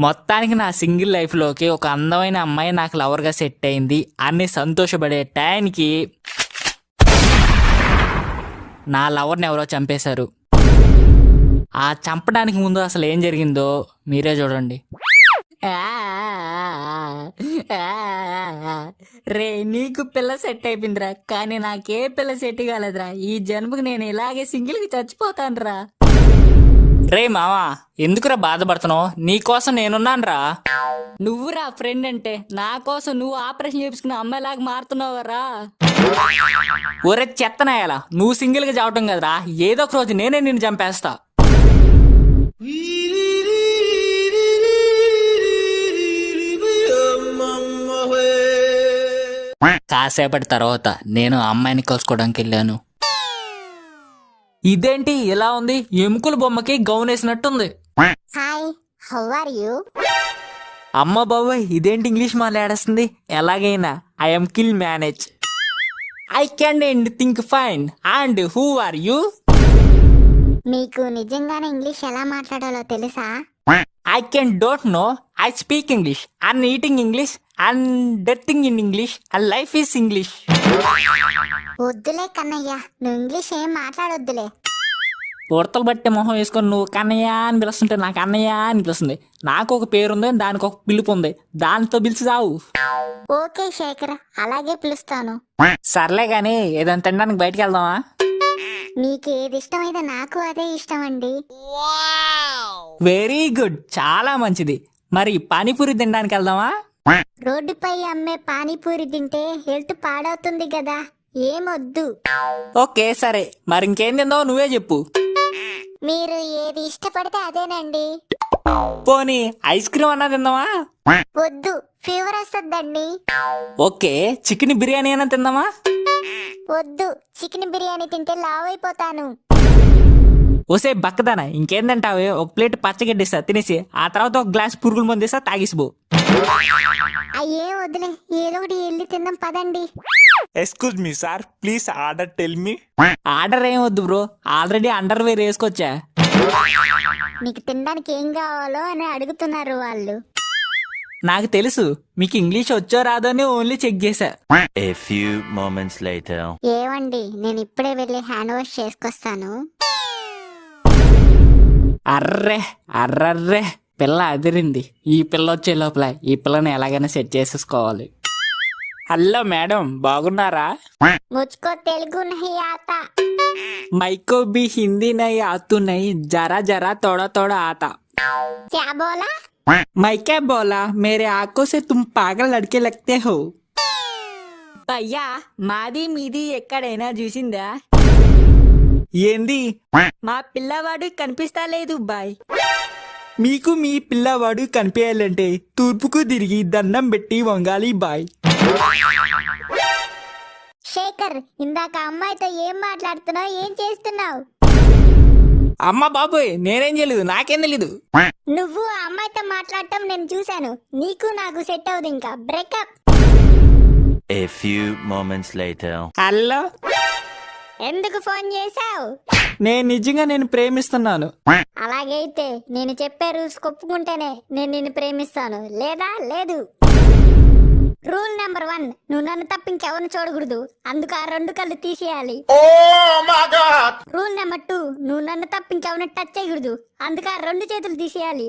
మొత్తానికి నా సింగిల్ లైఫ్లోకి ఒక అందమైన అమ్మాయి నాకు లవర్గా సెట్ అయింది అని సంతోషపడే టైంకి నా లవర్ని ఎవరో చంపేశారు. ఆ చంపడానికి ముందు అసలు ఏం జరిగిందో మీరే చూడండి. రే, నీకు పిల్ల సెట్ అయిపోయిందిరా, కానీ నాకే పిల్ల సెట్ కాలేదురా. ఈ జన్మకు నేను ఇలాగే సింగిల్కి చచ్చిపోతానురా. రే మావా, ఎందుకురా బాధపడుతున్నావు? నీకోసం నేనున్నానురా. నువ్వురా ఫ్రెండ్ అంటే, నా కోసం నువ్వు ఆపరేషన్ చేపించుకున్న అమ్మాయిలాగా మారుతున్నావురా. ఒరే చెత్తనాయాలా, నువ్వు సింగిల్గా చావటం కదరా, ఏదో ఒక రోజు నేనే నిన్ను చంపేస్తా. కాసేపటి తర్వాత నేను అమ్మాయిని కలుసుకోవడానికి వెళ్ళాను. ఇదేంటి ఇలా ఉంది? ఎముకల బొమ్మకి గౌన్ వేసినట్టుంది. Hi, how are you? అమ్మ బాబాయ్, ఇదేంటి ఇంగ్లీష్ మాట్లాడేస్తుంది? ఎలాగైనా I'm kill manage, I can think fine. And who are you? మీకు నిజంగానే ఇంగ్లీష్ ఎలా మాట్లాడాలో తెలుసా? I don't know. I speak English and eating English and deathing in English and life is English. వద్దులే కన్నయ్య, నువ్వు ఇంగ్లీష్ ఏం మాట్లాడొద్దులే. ఉడతలు బట్టి మొహం వేసుకొని నువ్వు కన్నయ్య అని పిలుస్తుంటే నాకు అన్నయ్య అని పిలుస్తుంది. నాకు ఒక పేరుంది, దానికి ఒక పిలుపు ఉంది, దానితో పిలిచి రావు. ఓకే శేఖర్, అలాగే పిలుస్తాను. సర్లే గాని ఏదైనా తినడానికి బయటికి వెళ్దామా? మీకు ఏది ఇష్టమైతే నాకు అదే ఇష్టం అండి. వెరీ గుడ్, చాలా మంచిది. మరి పానీపూరి తినడానికి వెళ్దామా? రోడ్డుపై అమ్మే పానీపూరి తింటే హెల్త్ పాడవుతుంది కదా, ఏమొద్దు. ఓకే సరే, మరి ఇంకేం తిందావు నువ్వే చెప్పు. మీరు ఏది ఇష్టపడితే అదేనండి. పోనీ ఐస్ క్రీమ్ అన్నా తిందామా? వద్దు, ఫీవర్ వస్తుందండి. ఓకే, చికెన్ బిర్యానీ అయినా తిందామా? వద్దు, చికెన్ బిర్యానీ తింటే లావ్ అయిపోతాను. ఓసే బక్కదానా, ఇంకేం తింటావే? ఒక ప్లేట్ పచ్చగడ్డిస్తా తినేసి, ఆ తర్వాత ఒక గ్లాస్ పురుగుల మందు ఇస్తా తాగిసిపో. అయ్యే వద్దులే, ఏదో ఒకటి వెళ్ళి తిందాం పదండి. Excuse me sir, please order tell me. Order ఏం వద్దు బ్రో, ఆల్రెడీ అండర్ వేర్ వేసుకొచ్చా. మీకు తినడానికి ఏం కావాలో అని అడుగుతున్నారు వాళ్ళు. నాకు తెలుసు, మీకు ఇంగ్లీష్ వచ్చో రాదో అని ఓన్లీ చెక్ చేశా. A few moments later. ఏవండి, నేను ఇప్పుడే వెళ్ళి హ్యాండ్ వాష్ చేసుకొస్తాను. అర్రే అర్రర్రే, పిల్ల అదిరింది. ఈ పిల్ల వచ్చే లోపల ఈ పిల్లని ఎలాగైనా సెట్ చేసేసుకోవాలి. హలో మేడం, బాగున్నారా? ముచ్చుకో తెలుగు నహీ ఆతా. మైకో బి హిందీ నై ఆతూ నై, జరా జరా తోడా తోడా ఆతా. క్యా బోలా? मैं क्या बोला, मेरे आंखों से तुम पागल लड़के लगते हो. భయ్యా, మాది మీది ఎక్కడైనా చూసిందా? ఏంది? మా పిల్లవాడు కనిపిస్తా లేదు బాయ్. మీకు మీ పిల్లవాడు కనిపించాలంటే తూర్పుకు తిరిగి దండం పెట్టి వంగాలి బాయ్. శేఖర్, ఇందాక అమ్మాయితో ఏం మాట్లాడుతున్నావు, ఏం చేస్తున్నావు? అమ్మ బాబోయ్, నేనేం చేయలేదు, నాకేం తెలీదు. నువ్వు ఆ అమ్మాయితో మాట్లాడటం నేను చూశాను. నీకు నాకు సెట్ అవుదు, ఇంకా breakup. A few moments later. Hello, ఎందుకు ఫోన్ చేశావు? నేను నిజంగా నేను ప్రేమిస్తున్నాను. అలాగైతే నేను చెప్పే రూల్స్ ఒప్పుకుంటేనే నేను నిన్ను ప్రేమిస్తాను, లేదా లేదు. రూల్ నెంబర్ 1, నువ్వు నన్ను తప్ప ఇంకెవరిని చూడకూడదు, అందుకు ఆ 2 కళ్ళు తీసేయాలి. రూల్ నెంబర్ 2, నువ్వు నన్ను తప్ప ఇంకెవరిని టచ్ చేయకూడదు, అందుకు ఆ 2 చేతులు తీసేయాలి.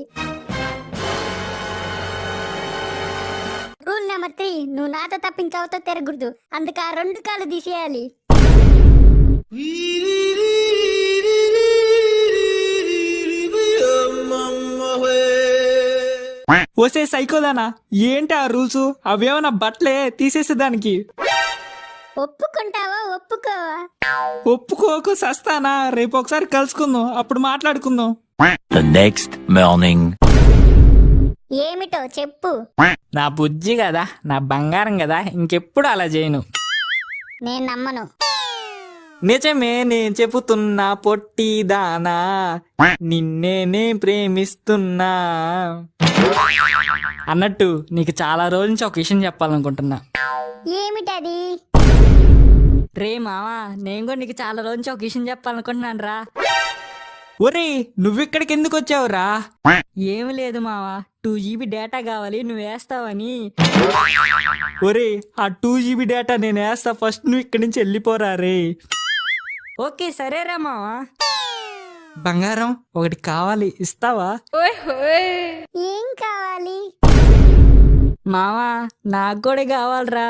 రూల్ నెంబర్ 3, నువ్వు నాతో తప్ప ఇంకెవరితో తిరగకూడదు, అందుకు ఆ 2 కాళ్ళు తీసేయాలి. ఓసే సైకోదానా, ఏంటి ఆ రూల్స్? అవేమన్నా బట్టలే తీసేసేదానికి. ఒప్పుకుంటావా ఒప్పుకోవా? ఒప్పుకోకు సస్తానా, రేపు ఒకసారి కలుసుకుందాం, అప్పుడు మాట్లాడుకుందాం. The next morning. ఏమిటో చెప్పు. నా బుజ్జి కదా, నా బంగారం కదా, ఇంకెప్పుడు అలా చేయను. నేను నమ్మను. నిజమే, నేను చెబుతున్నా పొట్టిదానా, నిన్నే ప్రేమిస్తున్నా. అన్నట్టు నీకు చాలా రోజుల నుంచి ఒక విషయం చెప్పాలనుకుంటున్నా. ఏమిటది? రే మావా, నేను కూడా నీకు చాలా రోజు నుంచి ఒక విషయం చెప్పాలనుకుంటున్నాను రా. ఒరే నువ్విక్కడికి ఎందుకు వచ్చావురా? ఏమి లేదు మావా, 2 GB డేటా కావాలి, నువ్వు వేస్తావని. ఒరే ఆ 2 GB డేటా నేను వేస్తా, ఫస్ట్ నువ్వు ఇక్కడి నుంచి వెళ్ళిపోరా రే. ఓకే సరేరా మావా. బంగారం ఒకటి కావాలి, ఇస్తావా? ఏం కావాలి? మావా నాకు కూడా కావాలరా.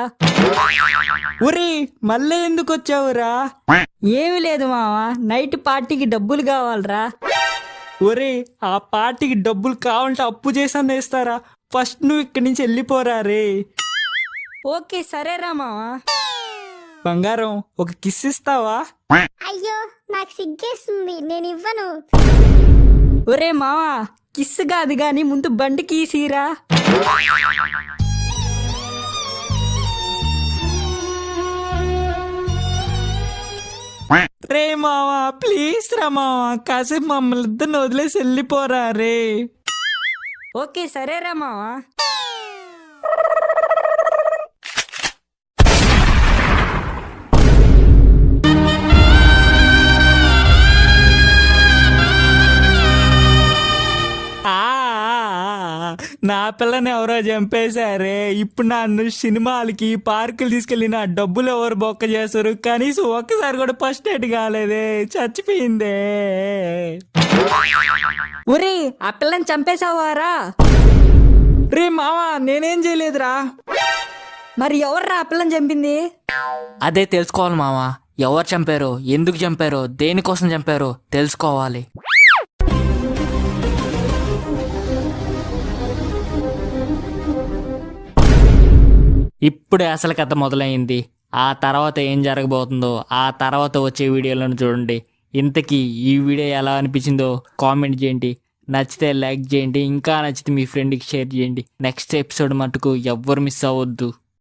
ఒరే మళ్ళీ ఎందుకు వచ్చావురా? ఏమి లేదు మావా, నైట్ పార్టీకి డబ్బులు కావాలరా. ఒరే ఆ పార్టీకి డబ్బులు కావాలంటే అప్పు చేసన్నా ఇస్తారా, ఫస్ట్ నువ్వు ఇక్కడి నుంచి వెళ్ళిపోరా రే. ఓకే సరేరా మావా. బంగారం ఒక కిస్ ఇస్తావా? అయ్యో నాకు సిగ్గేస్తుంది, నేను ఇవ్వను. ఒరే మావా కిస్ కాదు గాని ముందు బండి కీసిరా. రే మావా ప్లీజ్ రా మావా, కాసేపు మమ్మల్ని ఇద్దరిని వదిలేసి వెళ్ళిపోరా రే. ఓకే సరేరా మావా. నా పిల్లని ఎవరో చంపేశారే, ఇప్పుడు నన్ను సినిమాలకి పార్కులు తీసుకెళ్ళి నా డబ్బులు ఎవరు బొక్క చేస్తారు, కనీసం ఒక్కసారి కూడా ఫస్ట్ ఎయిడ్ కాలేదే, చచ్చిపోయిందే. ఒరే ఆ పిల్లని చంపేశావారా? రే మావా నేనేం చేయలేదురా. మరి ఎవర్రా ఆ పిల్లని చంపింది? అదే తెలుసుకోవాలి మావా, ఎవరు చంపారో, ఎందుకు చంపారో, దేనికోసం చంపారో తెలుసుకోవాలి. ఇప్పుడే అసలు కథ మొదలైంది. ఆ తర్వాత ఏం జరగబోతుందో ఆ తర్వాత వచ్చే వీడియోలను చూడండి. ఇంతకీ ఈ వీడియో ఎలా అనిపించిందో కామెంట్ చేయండి. నచ్చితే లైక్ చేయండి, ఇంకా నచ్చితే మీ ఫ్రెండ్కి షేర్ చేయండి. నెక్స్ట్ ఎపిసోడ్ మటుకు ఎవ్వరు మిస్ అవ్వద్దు.